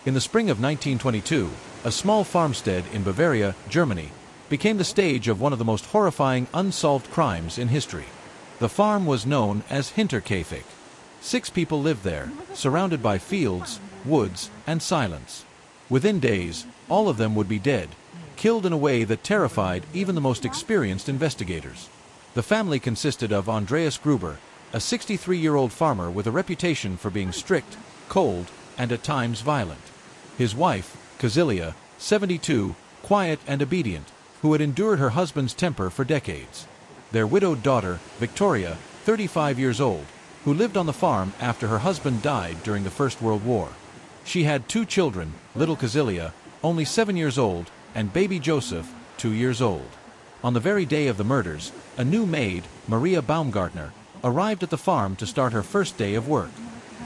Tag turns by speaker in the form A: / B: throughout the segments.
A: In the spring of 1922, a small farmstead in Bavaria, Germany, became the stage of one of the most horrifying unsolved crimes in history. The farm was known as Hinterkaifeck. 6 people lived there, surrounded by fields, woods, and silence. Within days, all of them would be dead, killed in a way that terrified even the most experienced investigators. The family consisted of Andreas Gruber, a 63-year-old farmer with a reputation for being strict, cold, and at times violent. His wife, Kazilia, 72, quiet and obedient, who had endured her husband's temper for decades. Their widowed daughter, Victoria, 35 years old, who lived on the farm after her husband died during the First World War. She had 2 children, little Kazilia, only 7 years old, and baby Joseph, 2 years old. On the very day of the murders, a new maid, Maria Baumgartner, arrived at the farm to start her first day of work.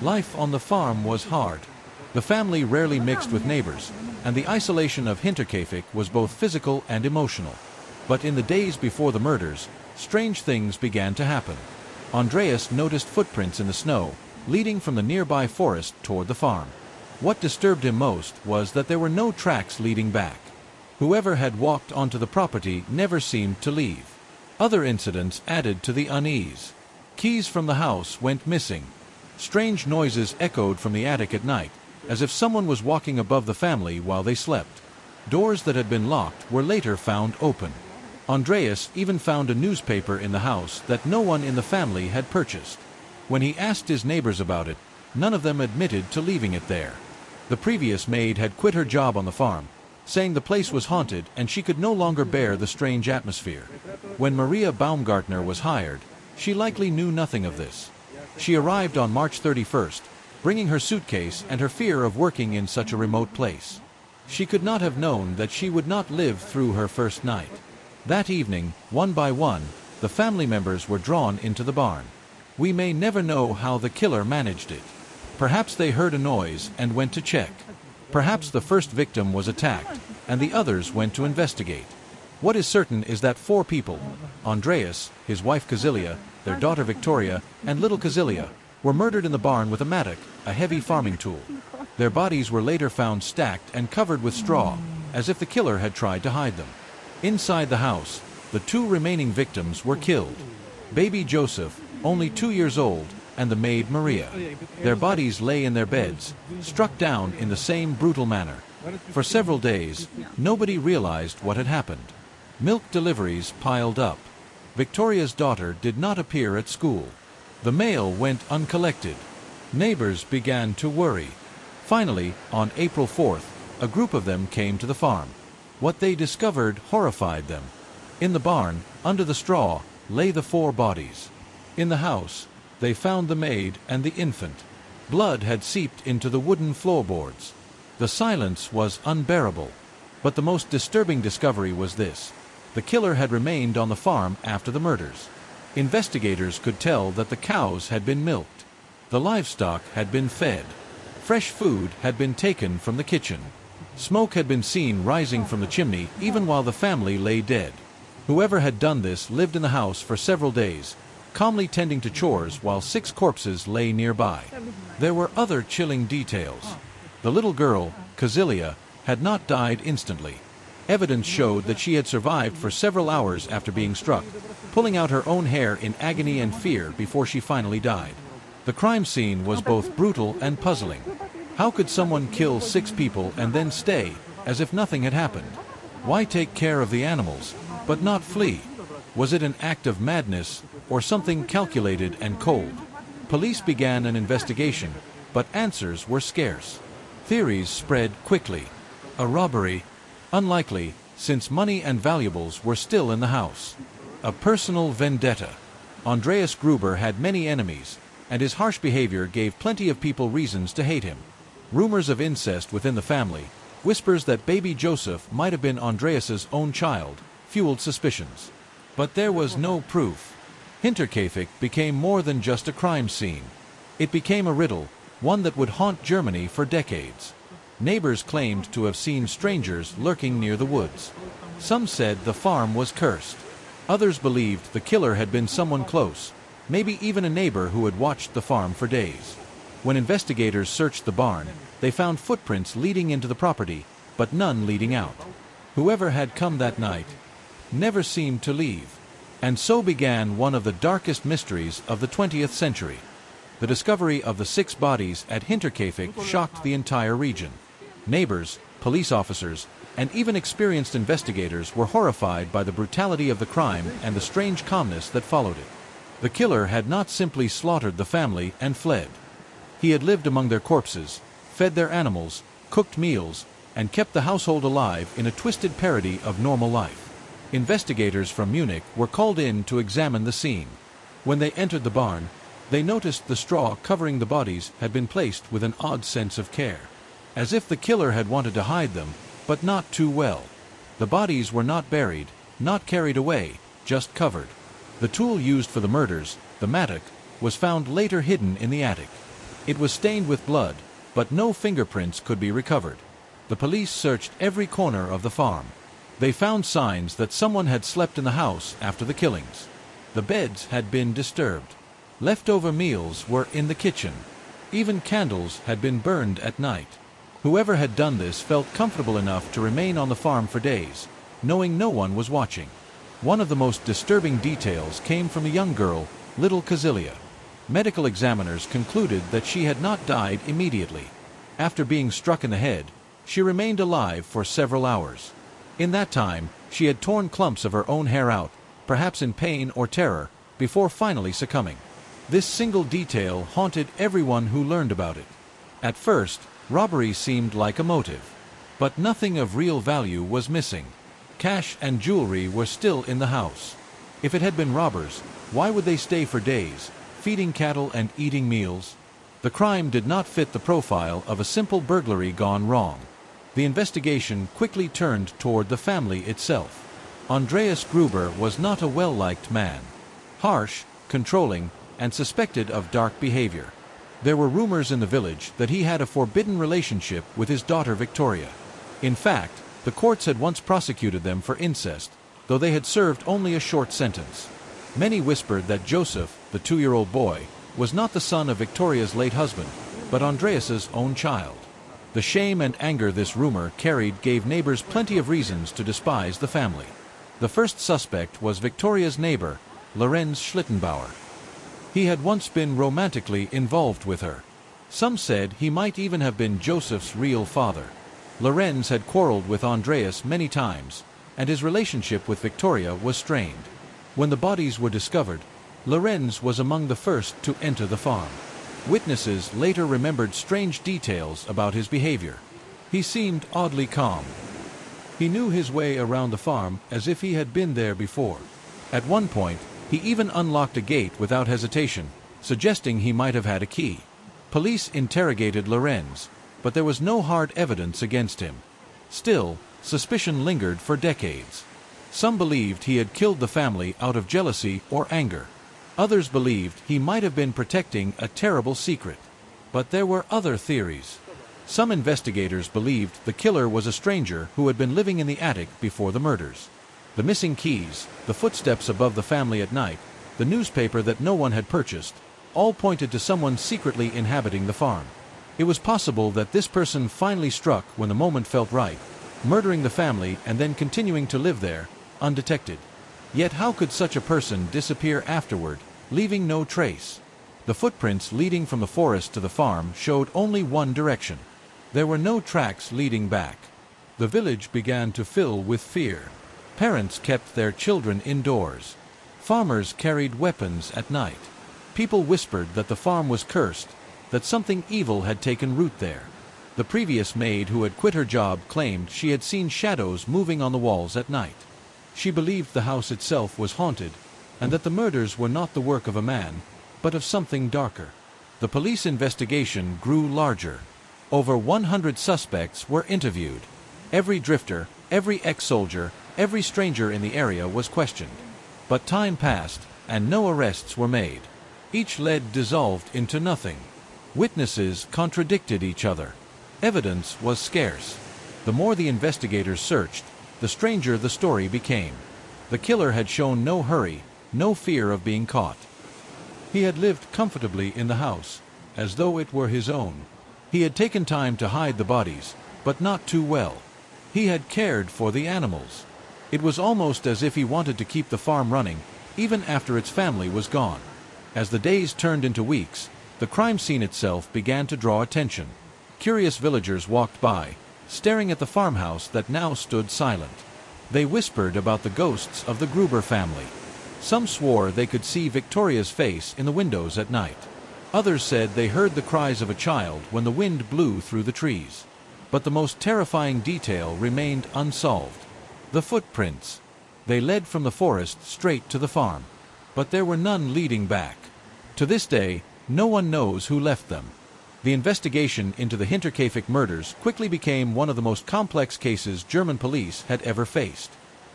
A: Life on the farm was hard. The family rarely mixed with neighbors, and the isolation of Hinterkaifeck was both physical and emotional. But in the days before the murders, strange things began to happen. Andreas noticed footprints in the snow, leading from the nearby forest toward the farm. What disturbed him most was that there were no tracks leading back. Whoever had walked onto the property never seemed to leave. Other incidents added to the unease. Keys from the house went missing. Strange noises echoed from the attic at night, as if someone was walking above the family while they slept. Doors that had been locked were later found open. Andreas even found a newspaper in the house that no one in the family had purchased. When he asked his neighbors about it, none of them admitted to leaving it there. The previous maid had quit her job on the farm, saying the place was haunted and she could no longer bear the strange atmosphere. When Maria Baumgartner was hired, she likely knew nothing of this. She arrived on March 31st, bringing her suitcase and her fear of working in such a remote place. She could not have known that she would not live through her first night. That evening, one by one, the family members were drawn into the barn. We may never know how the killer managed it. Perhaps they heard a noise and went to check. Perhaps the first victim was attacked, and the others went to investigate. What is certain is that 4 people, Andreas, his wife Kazilia, their daughter Victoria, and little Kazilia, were murdered in the barn with a mattock, a heavy farming tool. Their bodies were later found stacked and covered with straw, as if the killer had tried to hide them. Inside the house, the 2 remaining victims were killed. Baby Joseph, only 2 years old, and the maid Maria. Their bodies lay in their beds, struck down in the same brutal manner. For several days, nobody realized what had happened. Milk deliveries piled up. Victoria's daughter did not appear at school. The mail went uncollected. Neighbors began to worry. Finally, on April 4th, a group of them came to the farm. What they discovered horrified them. In the barn, under the straw, lay the 4 bodies. In the house, they found the maid and the infant. Blood had seeped into the wooden floorboards. The silence was unbearable. But the most disturbing discovery was this. The killer had remained on the farm after the murders. Investigators could tell that the cows had been milked. The livestock had been fed. Fresh food had been taken from the kitchen. Smoke had been seen rising from the chimney even while the family lay dead. Whoever had done this lived in the house for several days, calmly tending to chores while 6 corpses lay nearby. There were other chilling details. The little girl, Kazilia, had not died instantly. Evidence showed that she had survived for several hours after being struck, pulling out her own hair in agony and fear before she finally died. The crime scene was both brutal and puzzling. How could someone kill 6 people and then stay, as if nothing had happened? Why take care of the animals, but not flee? Was it an act of madness, or something calculated and cold? Police began an investigation, but answers were scarce. Theories spread quickly. A robbery? Unlikely, since money and valuables were still in the house. A personal vendetta. Andreas Gruber had many enemies, and his harsh behavior gave plenty of people reasons to hate him. Rumors of incest within the family, whispers that baby Joseph might have been Andreas's own child, fueled suspicions. But there was no proof. Hinterkaifeck became more than just a crime scene. It became a riddle, one that would haunt Germany for decades. Neighbors claimed to have seen strangers lurking near the woods. Some said the farm was cursed. Others believed the killer had been someone close, maybe even a neighbor who had watched the farm for days. When investigators searched the barn, they found footprints leading into the property, but none leading out. Whoever had come that night never seemed to leave. And so began one of the darkest mysteries of the 20th century. The discovery of the 6 bodies at Hinterkaifeck shocked the entire region. Neighbors, police officers, and even experienced investigators were horrified by the brutality of the crime and the strange calmness that followed it. The killer had not simply slaughtered the family and fled. He had lived among their corpses, fed their animals, cooked meals, and kept the household alive in a twisted parody of normal life. Investigators from Munich were called in to examine the scene. When they entered the barn, they noticed the straw covering the bodies had been placed with an odd sense of care, as if the killer had wanted to hide them, but not too well. The bodies were not buried, not carried away, just covered. The tool used for the murders, the mattock, was found later hidden in the attic. It was stained with blood, but no fingerprints could be recovered. The police searched every corner of the farm. They found signs that someone had slept in the house after the killings. The beds had been disturbed. Leftover meals were in the kitchen. Even candles had been burned at night. Whoever had done this felt comfortable enough to remain on the farm for days, knowing no one was watching. One of the most disturbing details came from a young girl, little Kazilia. Medical examiners concluded that she had not died immediately. After being struck in the head, she remained alive for several hours. In that time, she had torn clumps of her own hair out, perhaps in pain or terror, before finally succumbing. This single detail haunted everyone who learned about it. At first, robbery seemed like a motive. But nothing of real value was missing. Cash and jewelry were still in the house. If it had been robbers, why would they stay for days, feeding cattle and eating meals? The crime did not fit the profile of a simple burglary gone wrong. The investigation quickly turned toward the family itself. Andreas Gruber was not a well-liked man. Harsh, controlling, and suspected of dark behavior. There were rumors in the village that he had a forbidden relationship with his daughter Victoria. In fact, the courts had once prosecuted them for incest, though they had served only a short sentence. Many whispered that Joseph, the 2-year-old boy, was not the son of Victoria's late husband, but Andreas's own child. The shame and anger this rumor carried gave neighbors plenty of reasons to despise the family. The first suspect was Victoria's neighbor, Lorenz Schlittenbauer. He had once been romantically involved with her. Some said he might even have been Joseph's real father. Lorenz had quarreled with Andreas many times, and his relationship with Victoria was strained. When the bodies were discovered, Lorenz was among the first to enter the farm. Witnesses later remembered strange details about his behavior. He seemed oddly calm. He knew his way around the farm as if he had been there before. At one point, he even unlocked a gate without hesitation, suggesting he might have had a key. Police interrogated Lorenz, but there was no hard evidence against him. Still, suspicion lingered for decades. Some believed he had killed the family out of jealousy or anger. Others believed he might have been protecting a terrible secret. But there were other theories. Some investigators believed the killer was a stranger who had been living in the attic before the murders. The missing keys, the footsteps above the family at night, the newspaper that no one had purchased, all pointed to someone secretly inhabiting the farm. It was possible that this person finally struck when the moment felt right, murdering the family and then continuing to live there, undetected. Yet how could such a person disappear afterward, leaving no trace? The footprints leading from the forest to the farm showed only one direction. There were no tracks leading back. The village began to fill with fear. Parents kept their children indoors. Farmers carried weapons at night. People whispered that the farm was cursed, that something evil had taken root there. The previous maid who had quit her job claimed she had seen shadows moving on the walls at night. She believed the house itself was haunted, and that the murders were not the work of a man, but of something darker. The police investigation grew larger. Over 100 suspects were interviewed. Every drifter, every ex-soldier, every stranger in the area was questioned. But time passed, and no arrests were made. Each lead dissolved into nothing. Witnesses contradicted each other. Evidence was scarce. The more the investigators searched, the stranger the story became. The killer had shown no hurry, no fear of being caught. He had lived comfortably in the house, as though it were his own. He had taken time to hide the bodies, but not too well. He had cared for the animals. It was almost as if he wanted to keep the farm running, even after its family was gone. As the days turned into weeks, the crime scene itself began to draw attention. Curious villagers walked by, staring at the farmhouse that now stood silent. They whispered about the ghosts of the Gruber family. Some swore they could see Victoria's face in the windows at night. Others said they heard the cries of a child when the wind blew through the trees. But the most terrifying detail remained unsolved. The footprints. They led from the forest straight to the farm. But there were none leading back. To this day, no one knows who left them. The investigation into the Hinterkaifeck murders quickly became one of the most complex cases German police had ever faced.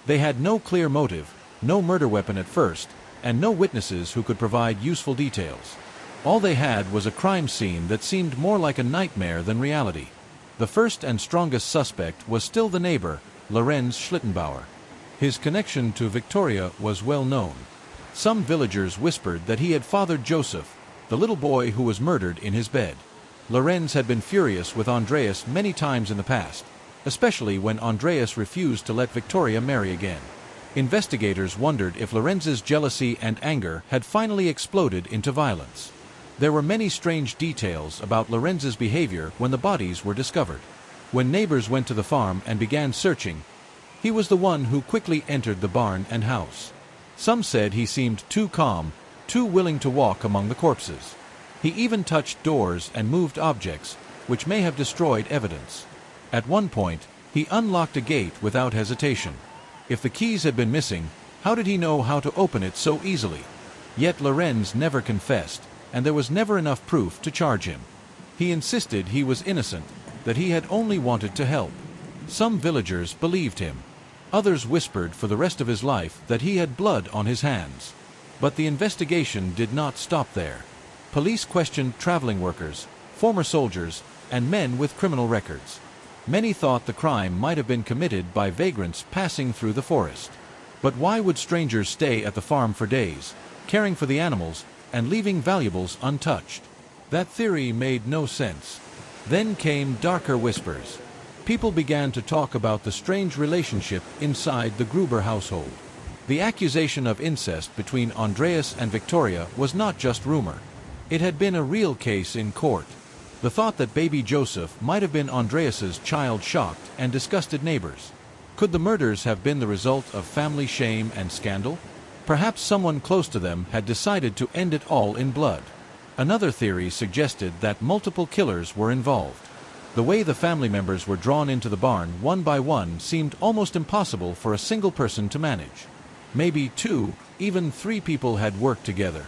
A: They had no clear motive, no murder weapon at first, and no witnesses who could provide useful details. All they had was a crime scene that seemed more like a nightmare than reality. The first and strongest suspect was still the neighbor, Lorenz Schlittenbauer. His connection to Victoria was well known. Some villagers whispered that he had fathered Joseph, the little boy who was murdered in his bed. Lorenz had been furious with Andreas many times in the past, especially when Andreas refused to let Victoria marry again. Investigators wondered if Lorenz's jealousy and anger had finally exploded into violence. There were many strange details about Lorenz's behavior when the bodies were discovered. When neighbors went to the farm and began searching, he was the one who quickly entered the barn and house. Some said he seemed too calm, too willing to walk among the corpses. He even touched doors and moved objects, which may have destroyed evidence. At one point, he unlocked a gate without hesitation. If the keys had been missing, how did he know how to open it so easily? Yet Lorenz never confessed, and there was never enough proof to charge him. He insisted he was innocent, that he had only wanted to help. Some villagers believed him. Others whispered for the rest of his life that he had blood on his hands. But the investigation did not stop there. Police questioned traveling workers, former soldiers, and men with criminal records. Many thought the crime might have been committed by vagrants passing through the forest. But why would strangers stay at the farm for days, caring for the animals, and leaving valuables untouched? That theory made no sense. Then came darker whispers. People began to talk about the strange relationship inside the Gruber household. The accusation of incest between Andreas and Victoria was not just rumor. It had been a real case in court. The thought that baby Joseph might have been Andreas's child shocked and disgusted neighbors. Could the murders have been the result of family shame and scandal? Perhaps someone close to them had decided to end it all in blood. Another theory suggested that multiple killers were involved. The way the family members were drawn into the barn one by one seemed almost impossible for a single person to manage. Maybe 2, even 3 people had worked together.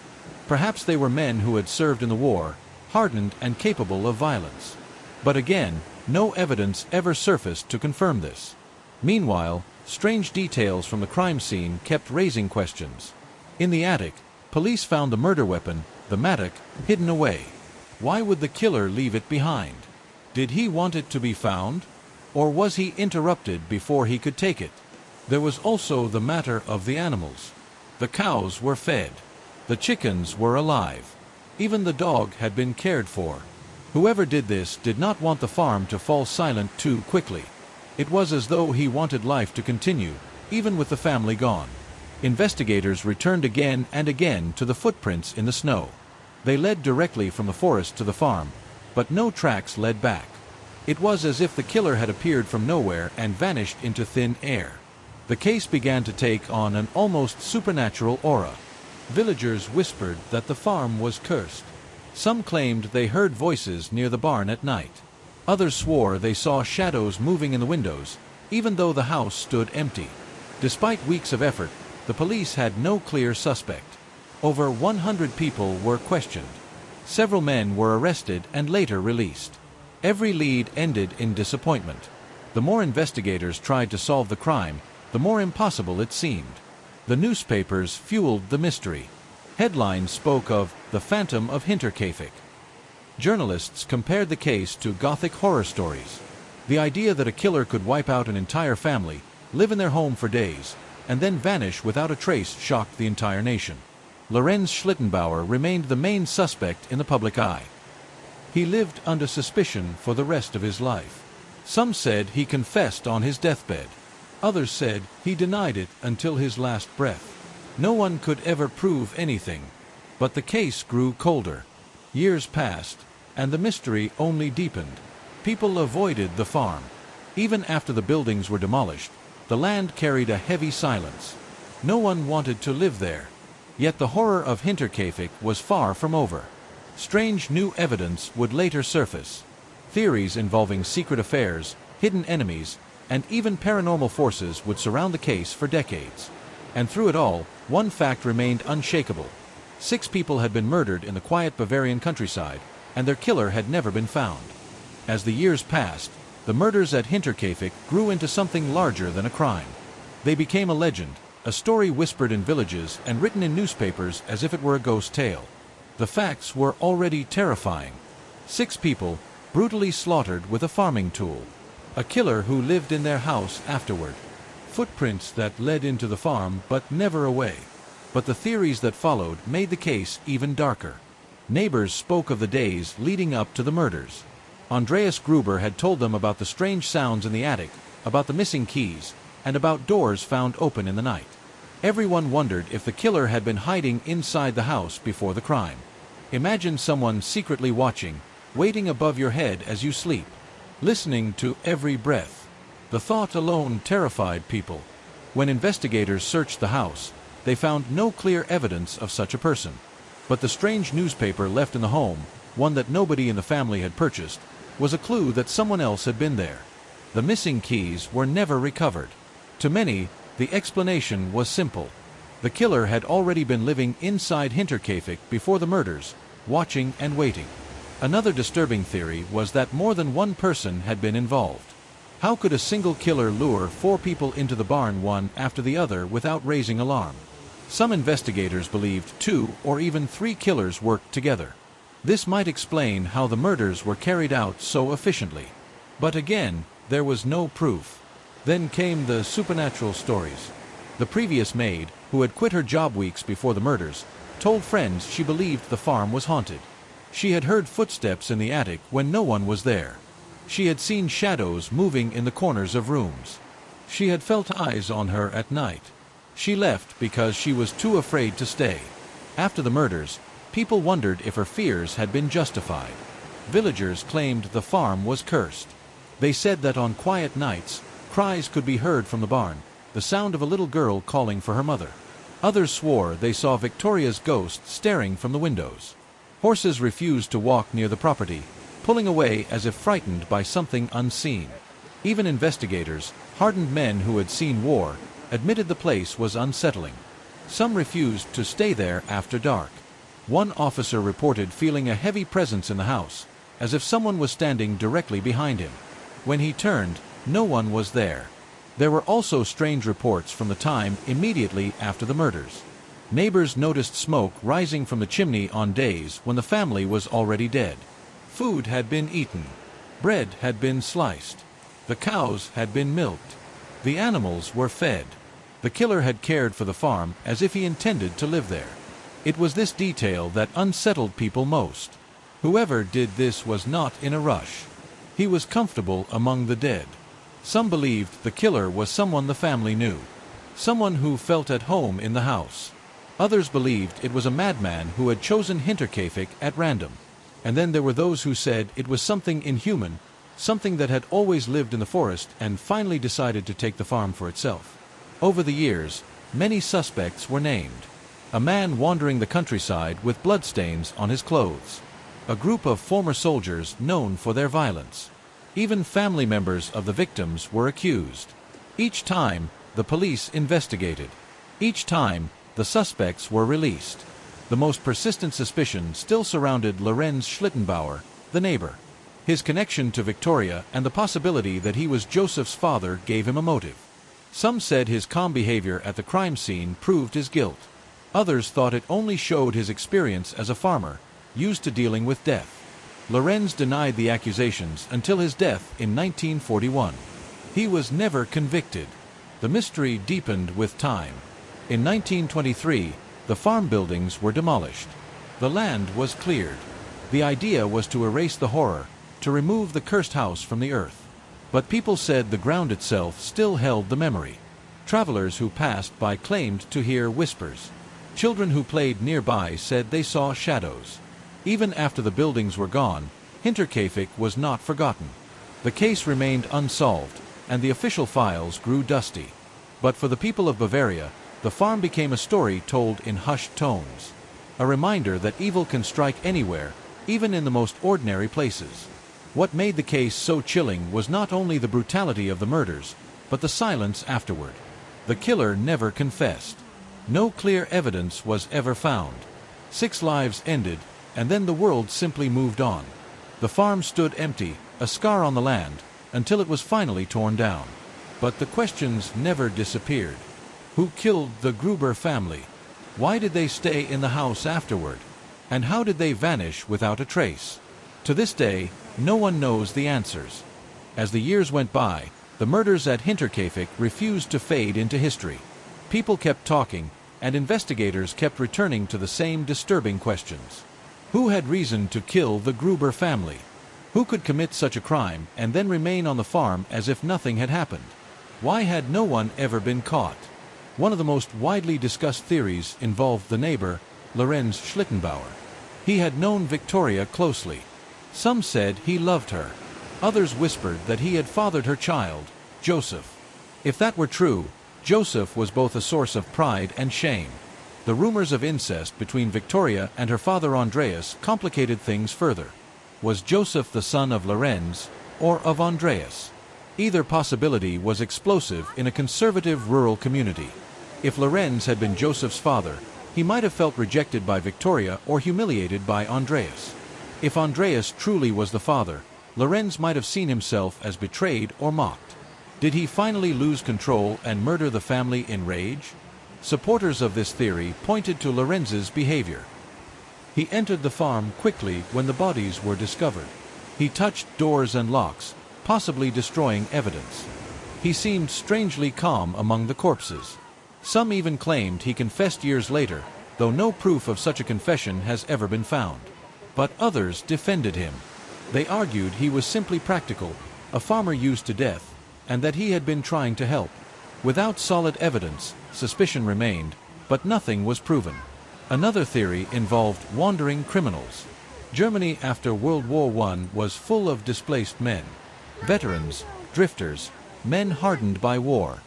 A: Perhaps they were men who had served in the war, hardened and capable of violence. But again, no evidence ever surfaced to confirm this. Meanwhile, strange details from the crime scene kept raising questions. In the attic, police found the murder weapon, the mattock, hidden away. Why would the killer leave it behind? Did he want it to be found? Or was he interrupted before he could take it? There was also the matter of the animals. The cows were fed. The chickens were alive. Even the dog had been cared for. Whoever did this did not want the farm to fall silent too quickly. It was as though he wanted life to continue, even with the family gone. Investigators returned again and again to the footprints in the snow. They led directly from the forest to the farm, but no tracks led back. It was as if the killer had appeared from nowhere and vanished into thin air. The case began to take on an almost supernatural aura. Villagers whispered that the farm was cursed. Some claimed they heard voices near the barn at night. Others swore they saw shadows moving in the windows, even though the house stood empty. Despite weeks of effort, the police had no clear suspect. Over 100 people were questioned. Several men were arrested and later released. Every lead ended in disappointment. The more investigators tried to solve the crime, the more impossible it seemed. The newspapers fueled the mystery. Headlines spoke of the Phantom of Hinterkaifeck. Journalists compared the case to Gothic horror stories. The idea that a killer could wipe out an entire family, live in their home for days, and then vanish without a trace shocked the entire nation. Lorenz Schlittenbauer remained the main suspect in the public eye. He lived under suspicion for the rest of his life. Some said he confessed on his deathbed. Others said he denied it until his last breath. No one could ever prove anything. But the case grew colder. Years passed, and the mystery only deepened. People avoided the farm. Even after the buildings were demolished, the land carried a heavy silence. No one wanted to live there. Yet the horror of Hinterkaifeck was far from over. Strange new evidence would later surface. Theories involving secret affairs, hidden enemies, and even paranormal forces would surround the case for decades. And through it all, one fact remained unshakable. 6 people had been murdered in the quiet Bavarian countryside, and their killer had never been found. As the years passed, the murders at Hinterkaifeck grew into something larger than a crime. They became a legend, a story whispered in villages and written in newspapers as if it were a ghost tale. The facts were already terrifying. 6 people, brutally slaughtered with a farming tool. A killer who lived in their house afterward. Footprints that led into the farm but never away. But the theories that followed made the case even darker. Neighbors spoke of the days leading up to the murders. Andreas Gruber had told them about the strange sounds in the attic, about the missing keys, and about doors found open in the night. Everyone wondered if the killer had been hiding inside the house before the crime. Imagine someone secretly watching, waiting above your head as you sleep, listening to every breath. The thought alone terrified people. When investigators searched the house, they found no clear evidence of such a person. But the strange newspaper left in the home, one that nobody in the family had purchased, was a clue that someone else had been there. The missing keys were never recovered. To many, the explanation was simple. The killer had already been living inside Hinterkaifeck before the murders, watching and waiting. Another disturbing theory was that more than one person had been involved. How could a single killer lure 4 people into the barn one after the other without raising alarm? Some investigators believed 2 or even 3 killers worked together. This might explain how the murders were carried out so efficiently. But again, there was no proof. Then came the supernatural stories. The previous maid, who had quit her job weeks before the murders, told friends she believed the farm was haunted. She had heard footsteps in the attic when no one was there. She had seen shadows moving in the corners of rooms. She had felt eyes on her at night. She left because she was too afraid to stay. After the murders, people wondered if her fears had been justified. Villagers claimed the farm was cursed. They said that on quiet nights, cries could be heard from the barn, the sound of a little girl calling for her mother. Others swore they saw Victoria's ghost staring from the windows. Horses refused to walk near the property, pulling away as if frightened by something unseen. Even investigators, hardened men who had seen war, admitted the place was unsettling. Some refused to stay there after dark. One officer reported feeling a heavy presence in the house, as if someone was standing directly behind him. When he turned, no one was there. There were also strange reports from the time immediately after the murders. Neighbors noticed smoke rising from the chimney on days when the family was already dead. Food had been eaten. Bread had been sliced. The cows had been milked. The animals were fed. The killer had cared for the farm as if he intended to live there. It was this detail that unsettled people most. Whoever did this was not in a rush. He was comfortable among the dead. Some believed the killer was someone the family knew, someone who felt at home in the house. Others believed it was a madman who had chosen Hinterkaifeck at random. And then there were those who said it was something inhuman, something that had always lived in the forest and finally decided to take the farm for itself. Over the years, many suspects were named. A man wandering the countryside with bloodstains on his clothes. A group of former soldiers known for their violence. Even family members of the victims were accused. Each time, the police investigated. Each time, the suspects were released. The most persistent suspicion still surrounded Lorenz Schlittenbauer, the neighbor. His connection to Victoria and the possibility that he was Joseph's father gave him a motive. Some said his calm behavior at the crime scene proved his guilt. Others thought it only showed his experience as a farmer, used to dealing with death. Lorenz denied the accusations until his death in 1941. He was never convicted. The mystery deepened with time. In 1923, the farm buildings were demolished. The land was cleared. The idea was to erase the horror, to remove the cursed house from the earth. But people said the ground itself still held the memory. Travelers who passed by claimed to hear whispers. Children who played nearby said they saw shadows. Even after the buildings were gone, Hinterkaifeck was not forgotten. The case remained unsolved, and the official files grew dusty. But for the people of Bavaria, the farm became a story told in hushed tones. A reminder that evil can strike anywhere, even in the most ordinary places. What made the case so chilling was not only the brutality of the murders, but the silence afterward. The killer never confessed. No clear evidence was ever found. 6 lives ended, and then the world simply moved on. The farm stood empty, a scar on the land, until it was finally torn down. But the questions never disappeared. Who killed the Gruber family? Why did they stay in the house afterward? And how did they vanish without a trace? To this day, no one knows the answers. As the years went by, the murders at Hinterkaifeck refused to fade into history. People kept talking, and investigators kept returning to the same disturbing questions. Who had reason to kill the Gruber family? Who could commit such a crime and then remain on the farm as if nothing had happened? Why had no one ever been caught? One of the most widely discussed theories involved the neighbor, Lorenz Schlittenbauer. He had known Victoria closely. Some said he loved her. Others whispered that he had fathered her child, Joseph. If that were true, Joseph was both a source of pride and shame. The rumors of incest between Victoria and her father Andreas complicated things further. Was Joseph the son of Lorenz or of Andreas? Either possibility was explosive in a conservative rural community. If Lorenz had been Joseph's father, he might have felt rejected by Victoria or humiliated by Andreas. If Andreas truly was the father, Lorenz might have seen himself as betrayed or mocked. Did he finally lose control and murder the family in rage? Supporters of this theory pointed to Lorenz's behavior. He entered the farm quickly when the bodies were discovered. He touched doors and locks, possibly destroying evidence. He seemed strangely calm among the corpses. Some even claimed he confessed years later, though no proof of such a confession has ever been found. But others defended him. They argued he was simply practical, a farmer used to death, and that he had been trying to help. Without solid evidence, suspicion remained, but nothing was proven. Another theory involved wandering criminals. Germany after World War I was full of displaced men. Veterans, drifters, men hardened by war.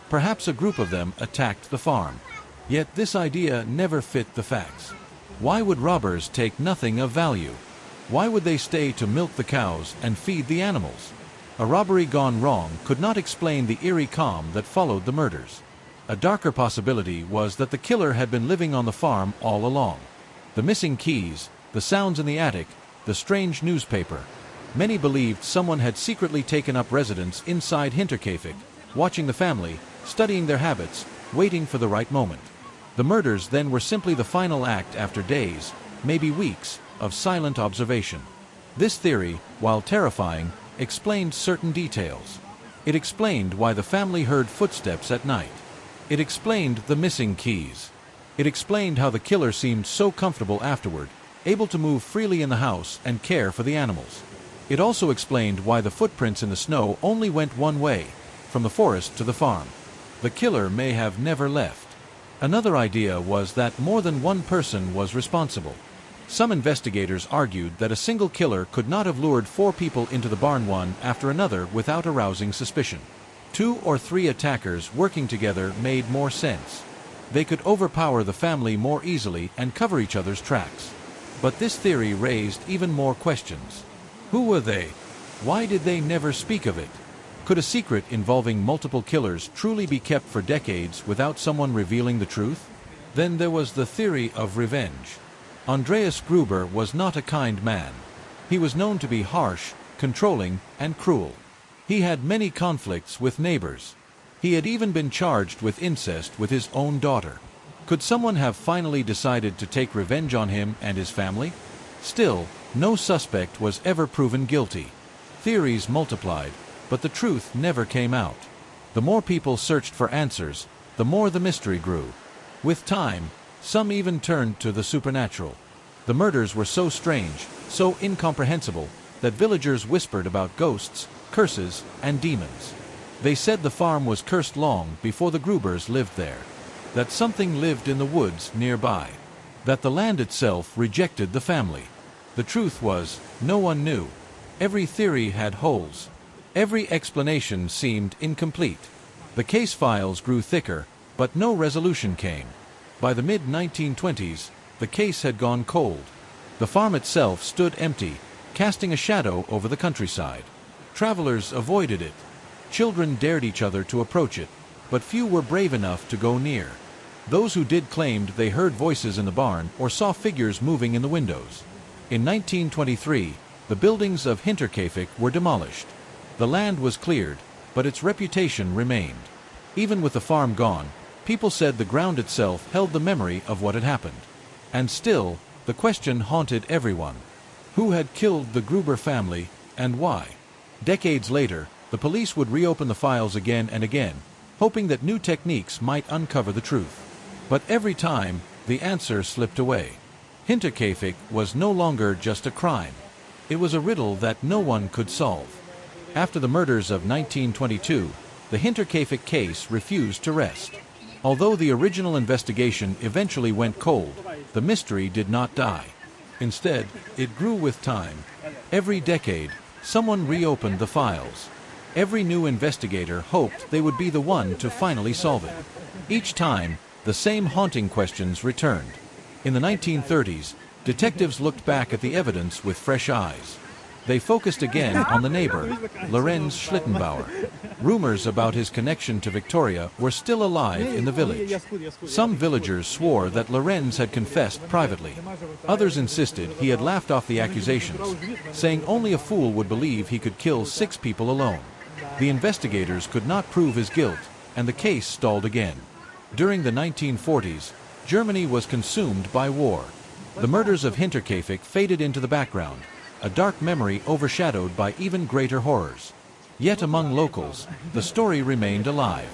A: Perhaps a group of them attacked the farm. Yet this idea never fit the facts. Why would robbers take nothing of value? Why would they stay to milk the cows and feed the animals? A robbery gone wrong could not explain the eerie calm that followed the murders. A darker possibility was that the killer had been living on the farm all along. The missing keys, the sounds in the attic, the strange newspaper. Many believed someone had secretly taken up residence inside Hinterkaifeck, watching the family, studying their habits, waiting for the right moment. The murders then were simply the final act after days, maybe weeks, of silent observation. This theory, while terrifying, explained certain details. It explained why the family heard footsteps at night. It explained the missing keys. It explained how the killer seemed so comfortable afterward, able to move freely in the house and care for the animals. It also explained why the footprints in the snow only went one way, from the forest to the farm. The killer may have never left. Another idea was that more than one person was responsible. Some investigators argued that a single killer could not have lured 4 people into the barn one after another without arousing suspicion. 2 or 3 attackers working together made more sense. They could overpower the family more easily and cover each other's tracks. But this theory raised even more questions. Who were they? Why did they never speak of it? Could a secret involving multiple killers truly be kept for decades without someone revealing the truth? Then there was the theory of revenge. Andreas Gruber was not a kind man. He was known to be harsh, controlling, and cruel. He had many conflicts with neighbors. He had even been charged with incest with his own daughter. Could someone have finally decided to take revenge on him and his family? Still, no suspect was ever proven guilty. Theories multiplied, but the truth never came out. The more people searched for answers, the more the mystery grew. With time, some even turned to the supernatural. The murders were so strange, so incomprehensible, that villagers whispered about ghosts, curses, and demons. They said the farm was cursed long before the Grubers lived there, that something lived in the woods nearby, that the land itself rejected the family. The truth was, no one knew. Every theory had holes. Every explanation seemed incomplete. The case files grew thicker, but no resolution came. By the mid-1920s, the case had gone cold. The farm itself stood empty, casting a shadow over the countryside. Travelers avoided it. Children dared each other to approach it, but few were brave enough to go near. Those who did claimed they heard voices in the barn or saw figures moving in the windows. In 1923, the buildings of Hinterkaifeck were demolished. The land was cleared, but its reputation remained. Even with the farm gone, people said the ground itself held the memory of what had happened. And still, the question haunted everyone. Who had killed the Gruber family, and why? Decades later, the police would reopen the files again and again, hoping that new techniques might uncover the truth. But every time, the answer slipped away. Hinterkaifeck was no longer just a crime. It was a riddle that no one could solve. After the murders of 1922, the Hinterkaifeck case refused to rest. Although the original investigation eventually went cold, the mystery did not die. Instead, it grew with time. Every decade, someone reopened the files. Every new investigator hoped they would be the one to finally solve it. Each time, the same haunting questions returned. In the 1930s, detectives looked back at the evidence with fresh eyes. They focused again on the neighbor, Lorenz Schlittenbauer. Rumors about his connection to Victoria were still alive in the village. Some villagers swore that Lorenz had confessed privately. Others insisted he had laughed off the accusations, saying only a fool would believe he could kill 6 people alone. The investigators could not prove his guilt, and the case stalled again. During the 1940s, Germany was consumed by war. The murders of Hinterkaifeck faded into the background, a dark memory overshadowed by even greater horrors. Yet among locals, the story remained alive.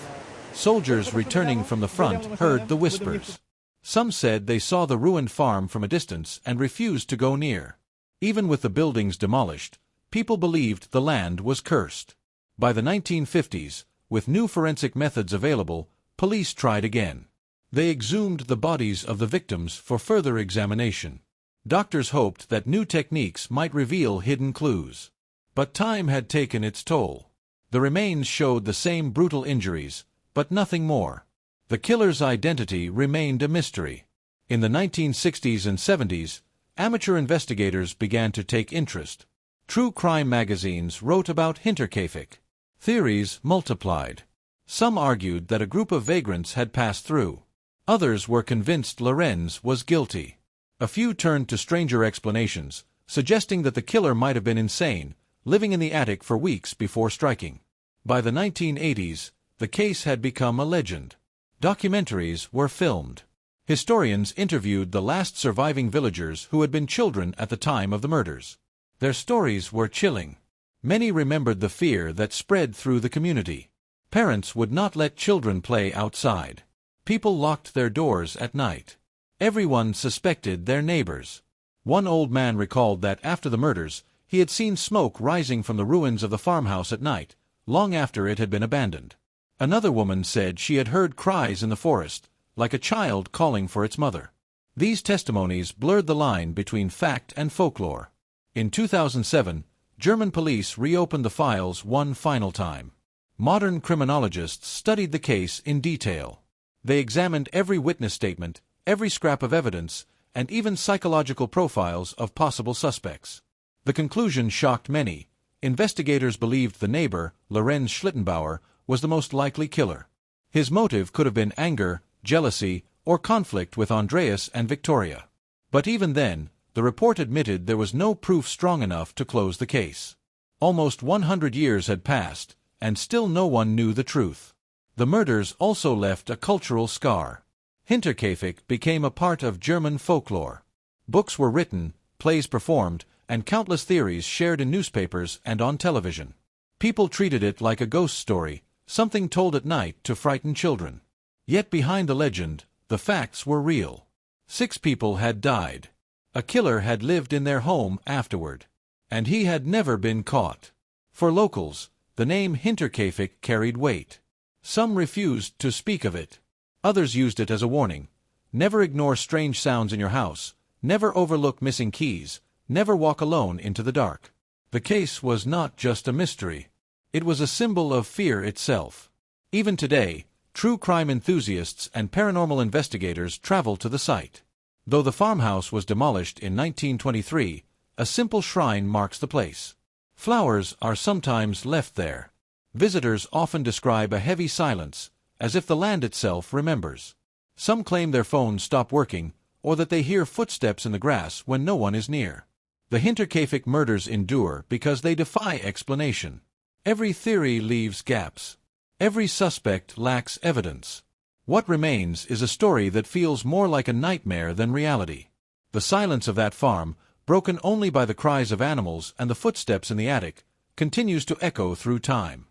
A: Soldiers returning from the front heard the whispers. Some said they saw the ruined farm from a distance and refused to go near. Even with the buildings demolished, people believed the land was cursed. By the 1950s, with new forensic methods available, police tried again. They exhumed the bodies of the victims for further examination. Doctors hoped that new techniques might reveal hidden clues. But time had taken its toll. The remains showed the same brutal injuries, but nothing more. The killer's identity remained a mystery. In the 1960s and 70s, amateur investigators began to take interest. True crime magazines wrote about Hinterkaifeck. Theories multiplied. Some argued that a group of vagrants had passed through. Others were convinced Lorenz was guilty. A few turned to stranger explanations, suggesting that the killer might have been insane, living in the attic for weeks before striking. By the 1980s, the case had become a legend. Documentaries were filmed. Historians interviewed the last surviving villagers who had been children at the time of the murders. Their stories were chilling. Many remembered the fear that spread through the community. Parents would not let children play outside. People locked their doors at night. Everyone suspected their neighbors. One old man recalled that after the murders, he had seen smoke rising from the ruins of the farmhouse at night, long after it had been abandoned. Another woman said she had heard cries in the forest, like a child calling for its mother. These testimonies blurred the line between fact and folklore. In 2007, German police reopened the files one final time. Modern criminologists studied the case in detail. They examined every witness statement, every scrap of evidence, and even psychological profiles of possible suspects. The conclusion shocked many. Investigators believed the neighbor, Lorenz Schlittenbauer, was the most likely killer. His motive could have been anger, jealousy, or conflict with Andreas and Victoria. But even then, the report admitted there was no proof strong enough to close the case. Almost 100 years had passed, and still no one knew the truth. The murders also left a cultural scar. Hinterkaifeck became a part of German folklore. Books were written, plays performed, and countless theories shared in newspapers and on television. People treated it like a ghost story, something told at night to frighten children. Yet behind the legend, the facts were real. 6 people had died. A killer had lived in their home afterward, and he had never been caught. For locals, the name Hinterkaifeck carried weight. Some refused to speak of it. Others used it as a warning. Never ignore strange sounds in your house. Never overlook missing keys. Never walk alone into the dark. The case was not just a mystery. It was a symbol of fear itself. Even today, true crime enthusiasts and paranormal investigators travel to the site. Though the farmhouse was demolished in 1923, a simple shrine marks the place. Flowers are sometimes left there. Visitors often describe a heavy silence, as if the land itself remembers. Some claim their phones stop working, or that they hear footsteps in the grass when no one is near. The Hinterkaifeck murders endure because they defy explanation. Every theory leaves gaps. Every suspect lacks evidence. What remains is a story that feels more like a nightmare than reality. The silence of that farm, broken only by the cries of animals and the footsteps in the attic, continues to echo through time.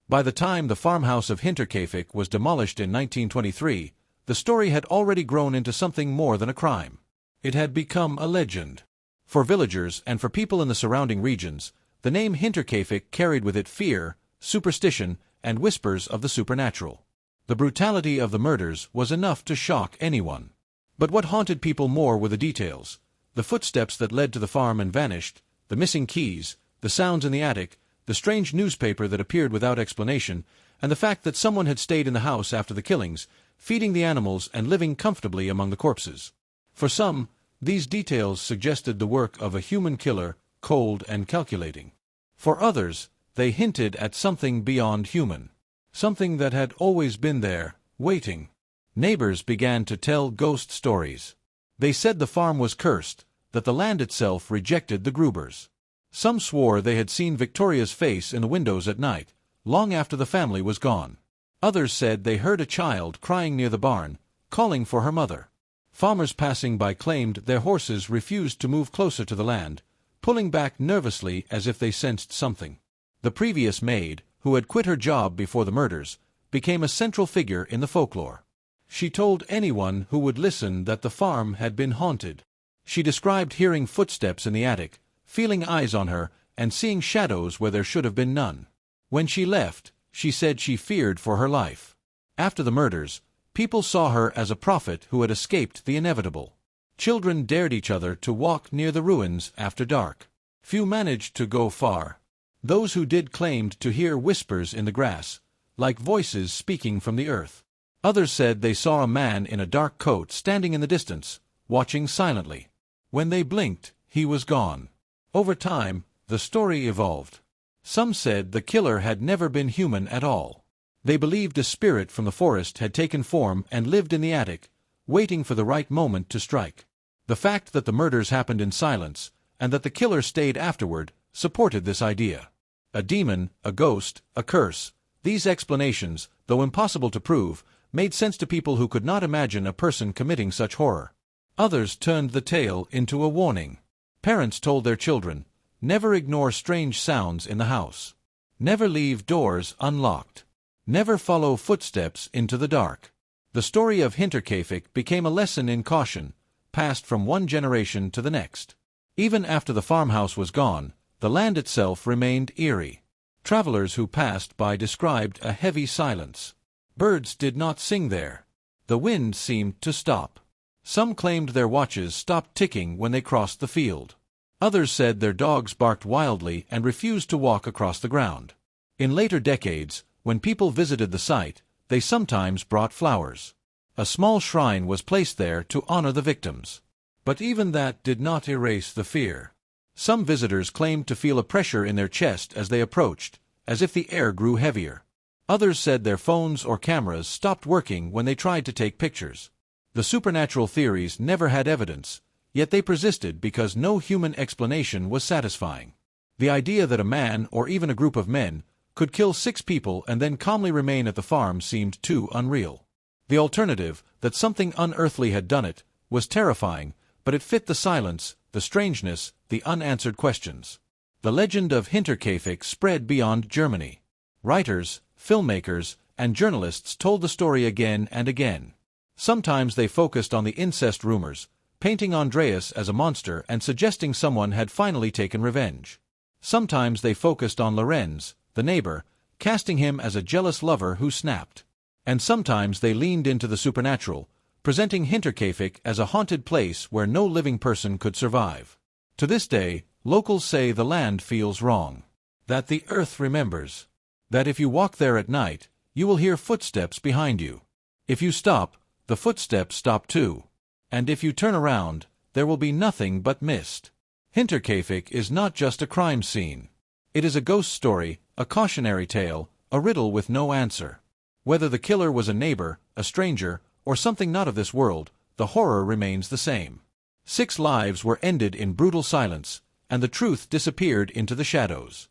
A: By the time the farmhouse of Hinterkaifeck was demolished in 1923, the story had already grown into something more than a crime. It had become a legend. For villagers and for people in the surrounding regions, the name Hinterkaifeck carried with it fear, superstition, and whispers of the supernatural. The brutality of the murders was enough to shock anyone. But what haunted people more were the details. The footsteps that led to the farm and vanished, the missing keys, the sounds in the attic, the strange newspaper that appeared without explanation, and the fact that someone had stayed in the house after the killings, feeding the animals and living comfortably among the corpses. For some, these details suggested the work of a human killer, cold and calculating. For others, they hinted at something beyond human. Something that had always been there, waiting. Neighbors began to tell ghost stories. They said the farm was cursed, that the land itself rejected the Grubers. Some swore they had seen Victoria's face in the windows at night, long after the family was gone. Others said they heard a child crying near the barn, calling for her mother. Farmers passing by claimed their horses refused to move closer to the land, pulling back nervously as if they sensed something. The previous maid, who had quit her job before the murders, became a central figure in the folklore. She told anyone who would listen that the farm had been haunted. She described hearing footsteps in the attic, feeling eyes on her, and seeing shadows where there should have been none. When she left, she said she feared for her life. After the murders, people saw her as a prophet who had escaped the inevitable. Children dared each other to walk near the ruins after dark. Few managed to go far. Those who did claimed to hear whispers in the grass, like voices speaking from the earth. Others said they saw a man in a dark coat standing in the distance, watching silently. When they blinked, he was gone. Over time, the story evolved. Some said the killer had never been human at all. They believed a spirit from the forest had taken form and lived in the attic, waiting for the right moment to strike. The fact that the murders happened in silence, and that the killer stayed afterward, supported this idea. A demon, a ghost, a curse. These explanations, though impossible to prove, made sense to people who could not imagine a person committing such horror. Others turned the tale into a warning. Parents told their children, never ignore strange sounds in the house. Never leave doors unlocked. Never follow footsteps into the dark. The story of Hinterkaifeck became a lesson in caution, passed from one generation to the next. Even after the farmhouse was gone, the land itself remained eerie. Travelers who passed by described a heavy silence. Birds did not sing there. The wind seemed to stop. Some claimed their watches stopped ticking when they crossed the field. Others said their dogs barked wildly and refused to walk across the ground. In later decades, when people visited the site, they sometimes brought flowers. A small shrine was placed there to honor the victims. But even that did not erase the fear. Some visitors claimed to feel a pressure in their chest as they approached, as if the air grew heavier. Others said their phones or cameras stopped working when they tried to take pictures. The supernatural theories never had evidence, yet they persisted because no human explanation was satisfying. The idea that a man, or even a group of men, could kill 6 people and then calmly remain at the farm seemed too unreal. The alternative, that something unearthly had done it, was terrifying, but it fit the silence, the strangeness, the unanswered questions. The legend of Hinterkaifeck spread beyond Germany. Writers, filmmakers, and journalists told the story again and again. Sometimes they focused on the incest rumors, painting Andreas as a monster and suggesting someone had finally taken revenge. Sometimes they focused on Lorenz, the neighbor, casting him as a jealous lover who snapped. And sometimes they leaned into the supernatural, presenting Hinterkaifeck as a haunted place where no living person could survive. To this day, locals say the land feels wrong. That the earth remembers. That if you walk there at night, you will hear footsteps behind you. If you stop, the footsteps stop too. And if you turn around, there will be nothing but mist. Hinterkaifeck is not just a crime scene. It is a ghost story, a cautionary tale, a riddle with no answer. Whether the killer was a neighbor, a stranger, or something not of this world, the horror remains the same. 6 lives were ended in brutal silence, and the truth disappeared into the shadows.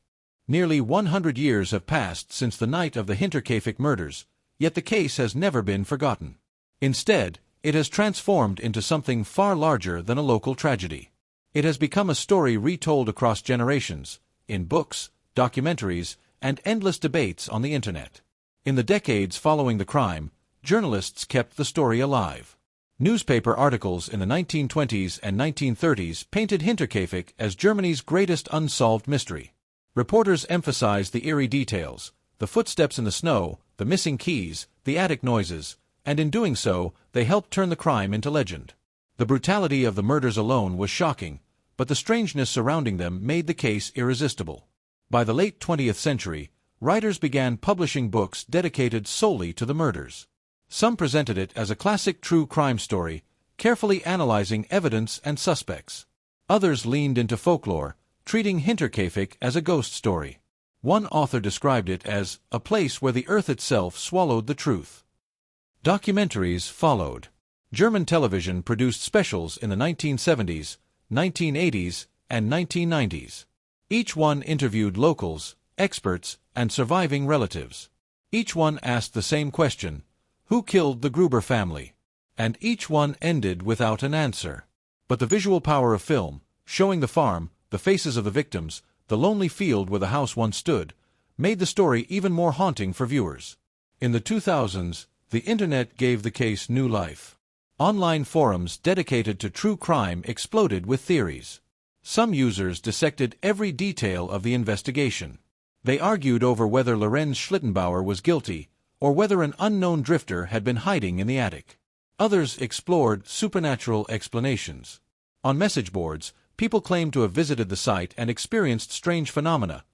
A: Nearly 100 years have passed since the night of the Hinterkaifeck murders, yet the case has never been forgotten. Instead, it has transformed into something far larger than a local tragedy. It has become a story retold across generations, in books, documentaries, and endless debates on the internet. In the decades following the crime, journalists kept the story alive. Newspaper articles in the 1920s and 1930s painted Hinterkaifeck as Germany's greatest unsolved mystery. Reporters emphasized the eerie details, the footsteps in the snow, the missing keys, the attic noises, and in doing so, they helped turn the crime into legend. The brutality of the murders alone was shocking, but the strangeness surrounding them made the case irresistible. By the late 20th century, writers began publishing books dedicated solely to the murders. Some presented it as a classic true crime story, carefully analyzing evidence and suspects. Others leaned into folklore, treating Hinterkaifeck as a ghost story. One author described it as a place where the earth itself swallowed the truth. Documentaries followed. German television produced specials in the 1970s, 1980s, and 1990s. Each one interviewed locals, experts, and surviving relatives. Each one asked the same question: who killed the Gruber family? And each one ended without an answer. But the visual power of film, showing the farm, the faces of the victims, the lonely field where the house once stood, made the story even more haunting for viewers. In the 2000s, the internet gave the case new life. Online forums dedicated to true crime exploded with theories. Some users dissected every detail of the investigation. They argued over whether Lorenz Schlittenbauer was guilty, or whether an unknown drifter had been hiding in the attic. Others explored supernatural explanations. On message boards, people claimed to have visited the site and experienced strange phenomena: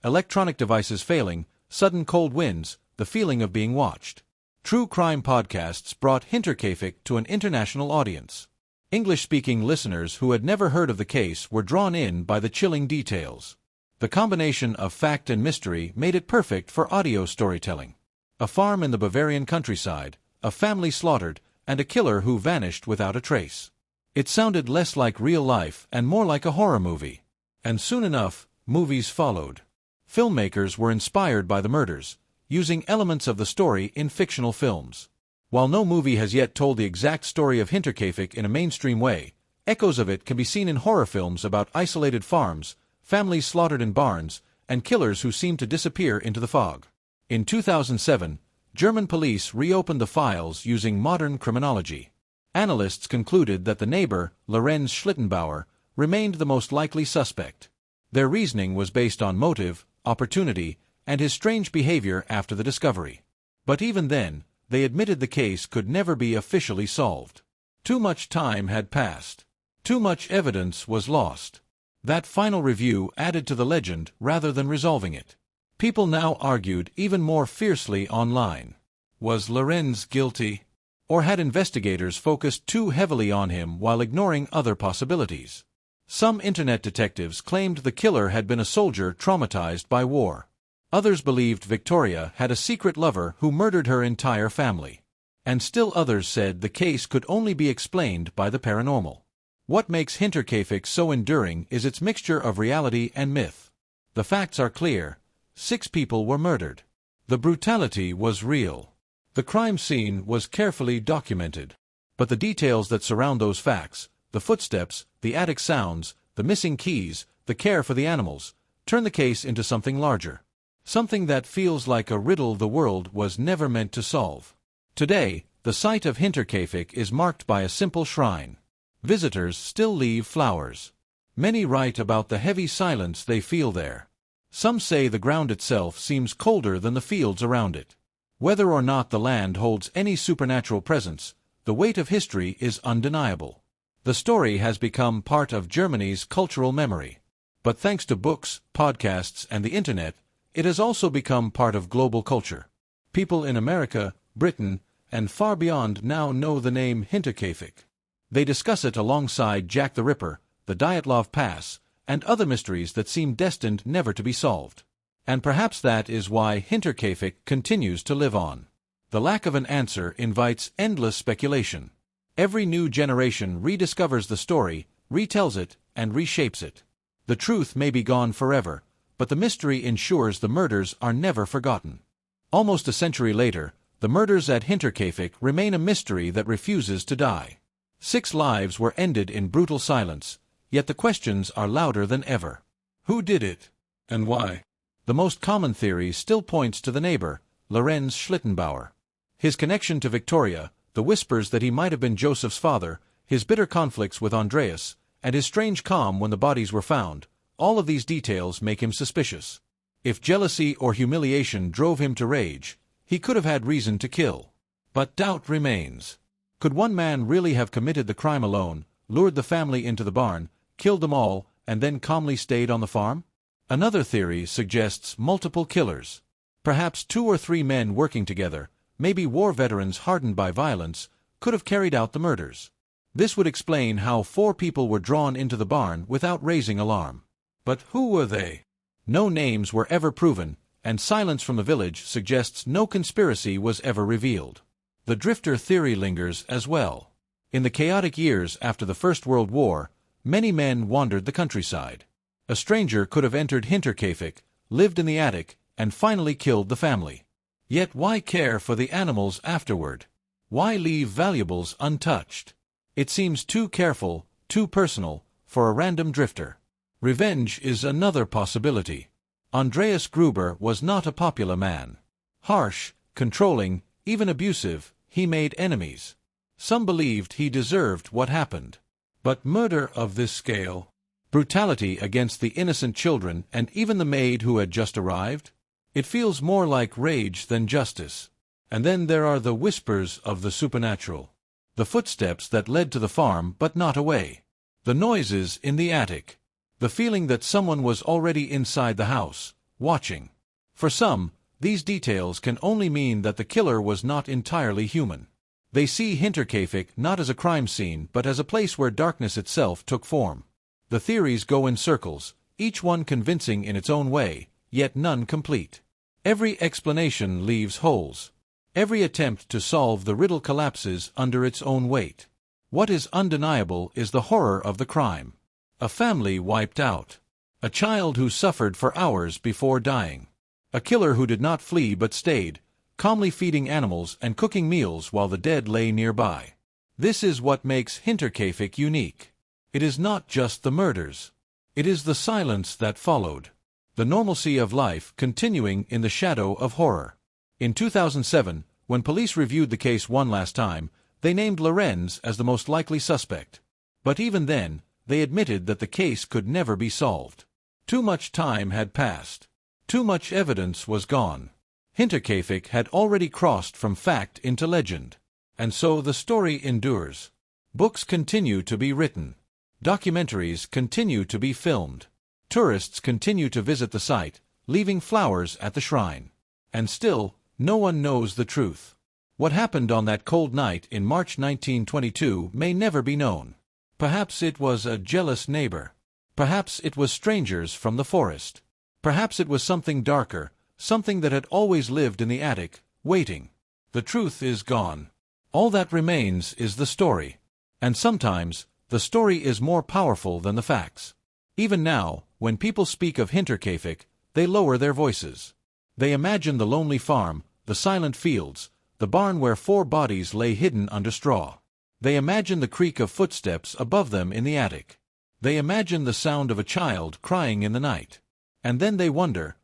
A: electronic devices failing, sudden cold winds, the feeling of being watched. True crime podcasts brought Hinterkaifeck to an international audience. English-speaking listeners who had never heard of the case were drawn in by the chilling details. The combination of fact and mystery made it perfect for audio storytelling. A farm in the Bavarian countryside, a family slaughtered, and a killer who vanished without a trace. It sounded less like real life and more like a horror movie. And soon enough, movies followed. Filmmakers were inspired by the murders, using elements of the story in fictional films. While no movie has yet told the exact story of Hinterkaifeck in a mainstream way, echoes of it can be seen in horror films about isolated farms, families slaughtered in barns, and killers who seem to disappear into the fog. In 2007, German police reopened the files using modern criminology. Analysts concluded that the neighbor, Lorenz Schlittenbauer, remained the most likely suspect. Their reasoning was based on motive, opportunity, and his strange behavior after the discovery. But even then, they admitted the case could never be officially solved. Too much time had passed. Too much evidence was lost. That final review added to the legend rather than resolving it. People now argued even more fiercely online. Was Lorenz guilty? Or had investigators focused too heavily on him while ignoring other possibilities? Some internet detectives claimed the killer had been a soldier traumatized by war. Others believed Victoria had a secret lover who murdered her entire family. And still others said the case could only be explained by the paranormal. What makes Hinterkaifeck so enduring is its mixture of reality and myth. The facts are clear. 6 people were murdered. The brutality was real. The crime scene was carefully documented. But the details that surround those facts, the footsteps, the attic sounds, the missing keys, the care for the animals, turn the case into something larger. Something that feels like a riddle the world was never meant to solve. Today, the site of Hinterkaifeck is marked by a simple shrine. Visitors still leave flowers. Many write about the heavy silence they feel there. Some say the ground itself seems colder than the fields around it. Whether or not the land holds any supernatural presence, the weight of history is undeniable. The story has become part of Germany's cultural memory. But thanks to books, podcasts, and the internet, it has also become part of global culture. People in America, Britain, and far beyond now know the name Hinterkaifeck. They discuss it alongside Jack the Ripper, the Dyatlov Pass, and other mysteries that seem destined never to be solved. And perhaps that is why Hinterkaifeck continues to live on. The lack of an answer invites endless speculation. Every new generation rediscovers the story, retells it, and reshapes it. The truth may be gone forever, but the mystery ensures the murders are never forgotten. Almost a century later, the murders at Hinterkaifeck remain a mystery that refuses to die. 6 lives were ended in brutal silence, yet the questions are louder than ever. Who did it? And why? The most common theory still points to the neighbor, Lorenz Schlittenbauer. His connection to Victoria, the whispers that he might have been Joseph's father, his bitter conflicts with Andreas, and his strange calm when the bodies were found, all of these details make him suspicious. If jealousy or humiliation drove him to rage, he could have had reason to kill. But doubt remains. Could one man really have committed the crime alone, lured the family into the barn, killed them all, and then calmly stayed on the farm? Another theory suggests multiple killers. Perhaps 2 or 3 men working together, maybe war veterans hardened by violence, could have carried out the murders. This would explain how 4 people were drawn into the barn without raising alarm. But who were they? No names were ever proven, and silence from the village suggests no conspiracy was ever revealed. The drifter theory lingers as well. In the chaotic years after the First World War, many men wandered the countryside. A stranger could have entered Hinterkaifeck, lived in the attic, and finally killed the family. Yet why care for the animals afterward? Why leave valuables untouched? It seems too careful, too personal, for a random drifter. Revenge is another possibility. Andreas Gruber was not a popular man. Harsh, controlling, even abusive, he made enemies. Some believed he deserved what happened. But murder of this scale, brutality against the innocent children and even the maid who had just arrived, it feels more like rage than justice. And then there are the whispers of the supernatural. The footsteps that led to the farm but not away. The noises in the attic. The feeling that someone was already inside the house, watching. For some, these details can only mean that the killer was not entirely human. They see Hinterkaifeck not as a crime scene but as a place where darkness itself took form. The theories go in circles, each one convincing in its own way, yet none complete. Every explanation leaves holes. Every attempt to solve the riddle collapses under its own weight. What is undeniable is the horror of the crime. A family wiped out. A child who suffered for hours before dying. A killer who did not flee but stayed, calmly feeding animals and cooking meals while the dead lay nearby. This is what makes Hinterkaifeck unique. It is not just the murders. It is the silence that followed. The normalcy of life continuing in the shadow of horror. In 2007, when police reviewed the case one last time, they named Lorenz as the most likely suspect. But even then, they admitted that the case could never be solved. Too much time had passed. Too much evidence was gone. Hinterkaifeck had already crossed from fact into legend. And so the story endures. Books continue to be written. Documentaries continue to be filmed. Tourists continue to visit the site, leaving flowers at the shrine. And still, no one knows the truth. What happened on that cold night in March 1922 may never be known. Perhaps it was a jealous neighbor. Perhaps it was strangers from the forest. Perhaps it was something darker, something that had always lived in the attic, waiting. The truth is gone. All that remains is the story. And sometimes, the story is more powerful than the facts. Even now, when people speak of Hinterkaifeck, they lower their voices. They imagine the lonely farm, the silent fields, the barn where 4 bodies lay hidden under straw. They imagine the creak of footsteps above them in the attic. They imagine the sound of a child crying in the night. And then they wonder,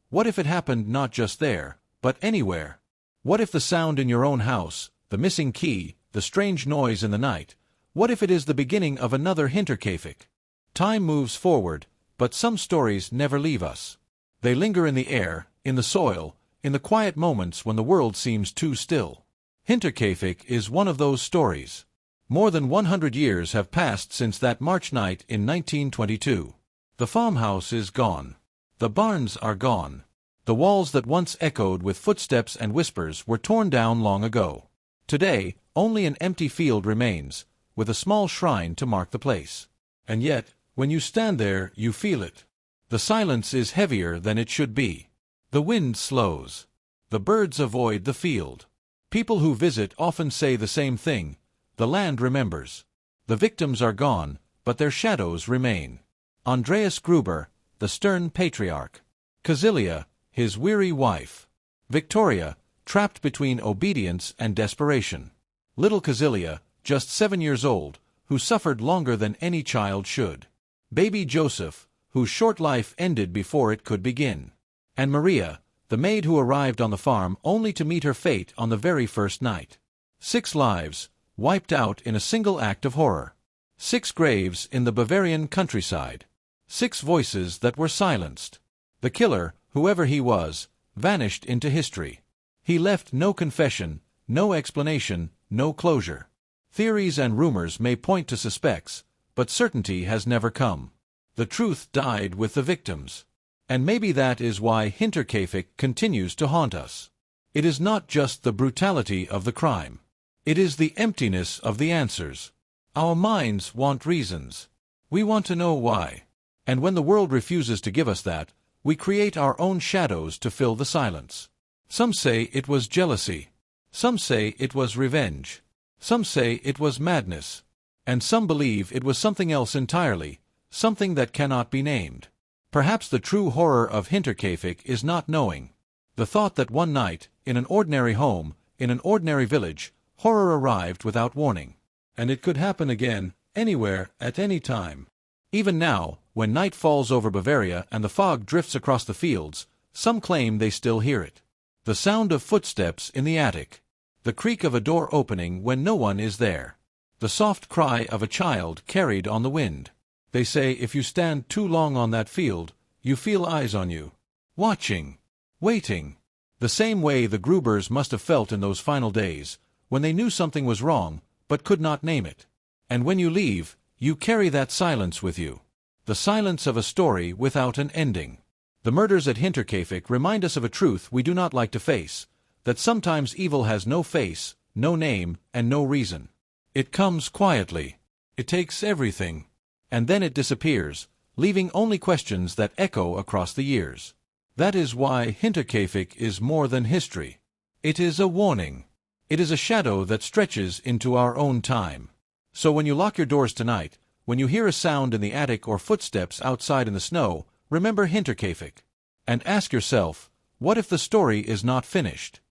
A: what if it happened not just there, but anywhere? What if the sound in your own house, the missing key, the strange noise in the night, What if it is the beginning of another Hinterkaifeck? Time moves forward, but some stories never leave us. They linger in the air, in the soil, in the quiet moments when the world seems too still. Hinterkaifeck is one of those stories. More than 100 years have passed since that March night in 1922. The farmhouse is gone. The barns are gone. The walls that once echoed with footsteps and whispers were torn down long ago. Today, only an empty field remains, with a small shrine to mark the place. And yet, when you stand there, you feel it. The silence is heavier than it should be. The wind slows. The birds avoid the field. People who visit often say the same thing: the land remembers. The victims are gone, but their shadows remain. Andreas Gruber, the stern patriarch. Casilia, his weary wife. Victoria, trapped between obedience and desperation. Little Casilia, just 7 years old, who suffered longer than any child should. Baby Joseph, whose short life ended before it could begin. And Maria, the maid who arrived on the farm only to meet her fate on the very first night. 6 lives, wiped out in a single act of horror. 6 graves in the Bavarian countryside. 6 voices that were silenced. The killer, whoever he was, vanished into history. He left no confession, no explanation, no closure. Theories and rumors may point to suspects, but certainty has never come. The truth died with the victims. And maybe that is why Hinterkaifeck continues to haunt us. It is not just the brutality of the crime. It is the emptiness of the answers. Our minds want reasons. We want to know why. And when the world refuses to give us that, we create our own shadows to fill the silence. Some say it was jealousy. Some say it was revenge. Some say it was madness. And some believe it was something else entirely, something that cannot be named. Perhaps the true horror of Hinterkaifeck is not knowing. The thought that one night, in an ordinary home, in an ordinary village, horror arrived without warning. And it could happen again, anywhere, at any time. Even now, when night falls over Bavaria and the fog drifts across the fields, some claim they still hear it. The sound of footsteps in the attic. The creak of a door opening when no one is there. The soft cry of a child carried on the wind. They say if you stand too long on that field, you feel eyes on you. Watching. Waiting. The same way the Grubers must have felt in those final days, when they knew something was wrong, but could not name it. And when you leave, you carry that silence with you. The silence of a story without an ending. The murders at Hinterkaifeck remind us of a truth we do not like to face, that sometimes evil has no face, no name, and no reason. It comes quietly. It takes everything. And then it disappears, leaving only questions that echo across the years. That is why Hinterkaifeck is more than history. It is a warning. It is a shadow that stretches into our own time. So when you lock your doors tonight, when you hear a sound in the attic or footsteps outside in the snow, remember Hinterkaifeck. And ask yourself, what if the story is not finished?